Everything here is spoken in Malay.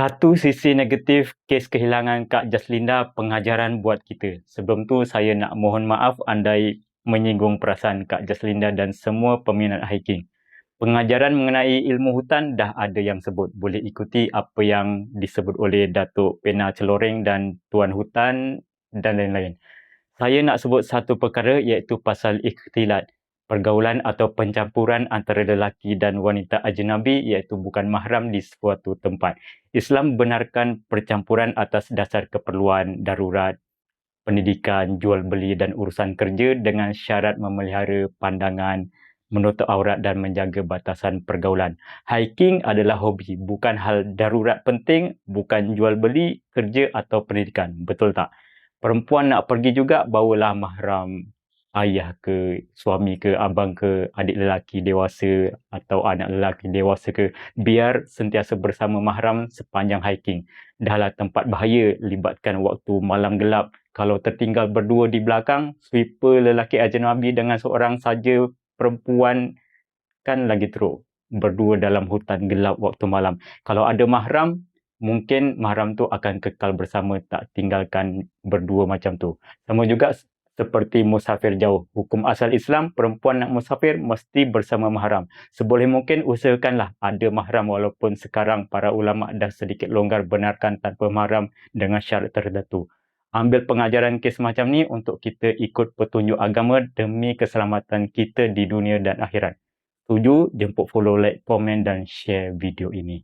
Satu sisi negatif kes kehilangan Kak Jaslinda pengajaran buat kita. Sebelum tu saya nak mohon maaf andai menyinggung perasaan Kak Jaslinda dan semua peminat hiking. Pengajaran mengenai ilmu hutan dah ada yang sebut. Boleh ikuti apa yang disebut oleh Datuk Pena Celoreng dan Tuan Hutan dan lain-lain. Saya nak sebut satu perkara iaitu pasal ikhtilat. Pergaulan atau pencampuran antara lelaki dan wanita ajnabi iaitu bukan mahram di suatu tempat. Islam benarkan percampuran atas dasar keperluan darurat, pendidikan, jual beli dan urusan kerja dengan syarat memelihara pandangan, menutup aurat dan menjaga batasan pergaulan. Hiking adalah hobi, bukan hal darurat penting, bukan jual beli, kerja atau pendidikan. Betul tak? Perempuan nak pergi juga bawalah mahram, ayah ke, suami ke, abang ke, adik lelaki dewasa atau anak lelaki dewasa ke, biar sentiasa bersama mahram sepanjang hiking. Dahlah tempat bahaya, libatkan waktu malam gelap. Kalau tertinggal berdua di belakang, sweeper lelaki ajnabi dengan seorang saja perempuan kan lagi teruk. Berdua dalam hutan gelap waktu malam. Kalau ada mahram, mungkin mahram tu akan kekal bersama, tak tinggalkan berdua macam tu. Sama juga seperti musafir jauh. Hukum asal Islam, perempuan nak musafir mesti bersama mahram. Seboleh mungkin usahakanlah ada mahram walaupun sekarang para ulama dah sedikit longgar benarkan tanpa mahram dengan syarat tertentu. Ambil pengajaran kes macam ni untuk kita ikut petunjuk agama demi keselamatan kita di dunia dan akhirat. Setuju? Jemput follow, like, komen dan share video ini.